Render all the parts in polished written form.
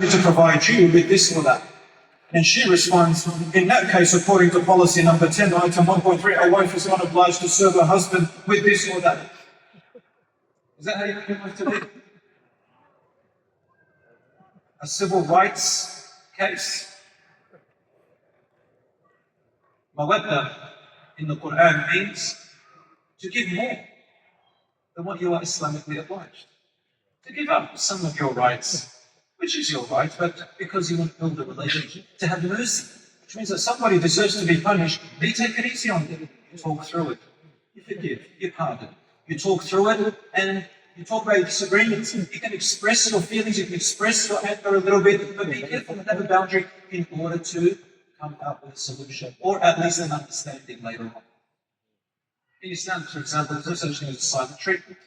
to provide you with this or that. And she responds, in that case, according to policy number 10, item 1.3, a wife is not obliged to serve her husband with this or that. Is that how you want it to be? A civil rights case. Mawadda in the Quran means to give more than what you are Islamically obliged. To give up some of your rights, which is your right, but because you want to build a relationship, to have mercy, which means that somebody deserves to be punished, you take it easy on them. You talk through it. You forgive, you pardon. You talk through it, and you talk about your disagreements. You can express your feelings, you can express your anger a little bit, but be careful and have a boundary in order to come up with a solution, or at least an understanding later on. In Islam, for example, there's no such thing as a silent treatment.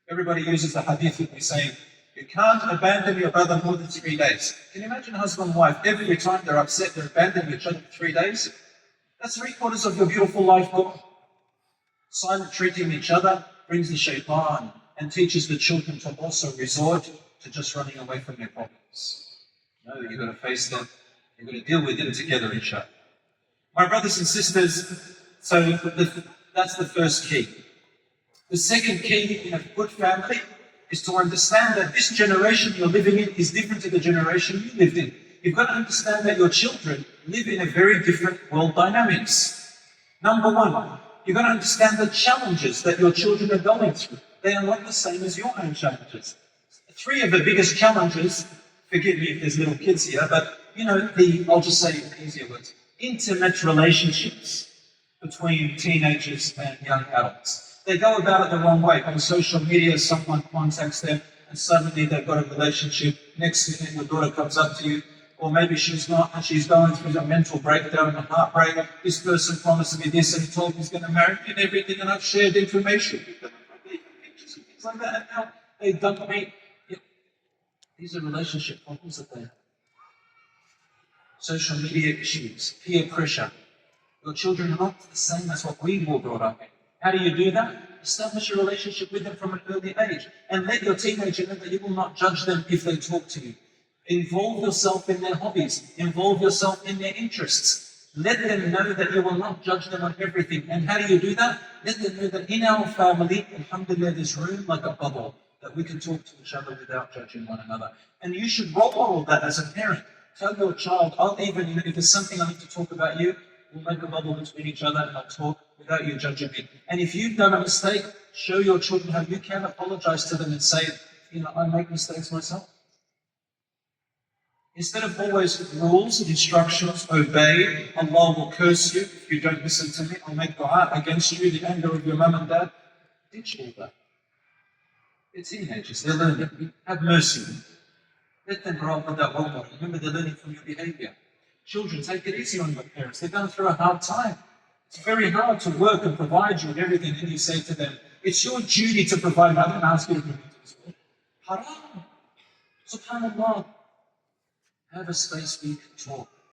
Everybody uses the hadith of me saying, you can't abandon your brother more than 3 days. Can you imagine husband and wife, every time they're upset, they're abandoning each other for 3 days? That's 3/4 of your beautiful life gone. Silent treating each other brings the shaitan and teaches the children to also resort to just running away from their problems. No, you've got to face them. You've got to deal with them together, inshallah. My brothers and sisters, so that's the first key. The second key in a good family is to understand that this generation you're living in is different to the generation you lived in. You've got to understand that your children live in a very different world dynamics. Number one, you've got to understand the challenges that your children are going through. They are not the same as your own challenges. 3 of the biggest challenges, forgive me if there's little kids here, but I'll just say in easier words, intimate relationships between teenagers and young adults. They go about it the wrong way. On social media, someone contacts them and suddenly they've got a relationship. Next minute, your daughter comes up to you, or maybe she's not, and she's going through a mental breakdown and a heartbreak. This person promised me this and he told me he's going to marry me and everything, and I've shared information with them. Pictures and things like that, and now they dump me. These are relationship problems that they have. Social media issues, peer pressure. Your children are not the same as what we were brought up in. How do you do that? Establish a relationship with them from an early age, and let your teenager know that you will not judge them if they talk to you. Involve yourself in their hobbies. Involve yourself in their interests. Let them know that you will not judge them on everything. And how do you do that? Let them know that in our family, alhamdulillah, there's room like a bubble that we can talk to each other without judging one another. And you should role model that as a parent. Tell your child, if there's something I need to talk about you, we'll make a bubble between each other and I'll talk without you judging me. And if you've done a mistake, show your children how you can apologize to them and say, I make mistakes myself. Instead of always rules and instructions, obey, Allah will curse you if you don't listen to me, I'll make dua against you, the anger of your mum and dad. Ditch all that. They're teenagers, they're learning. Have mercy. Let them grow up with that role model. Remember, they're learning from your behavior. Children, take it easy on your parents. They're going through a hard time. It's very hard to work and provide you with everything, and you say to them, it's your duty to provide. I don't ask you to bring me to this world. Haram. Subhanallah. Have a space where you can talk.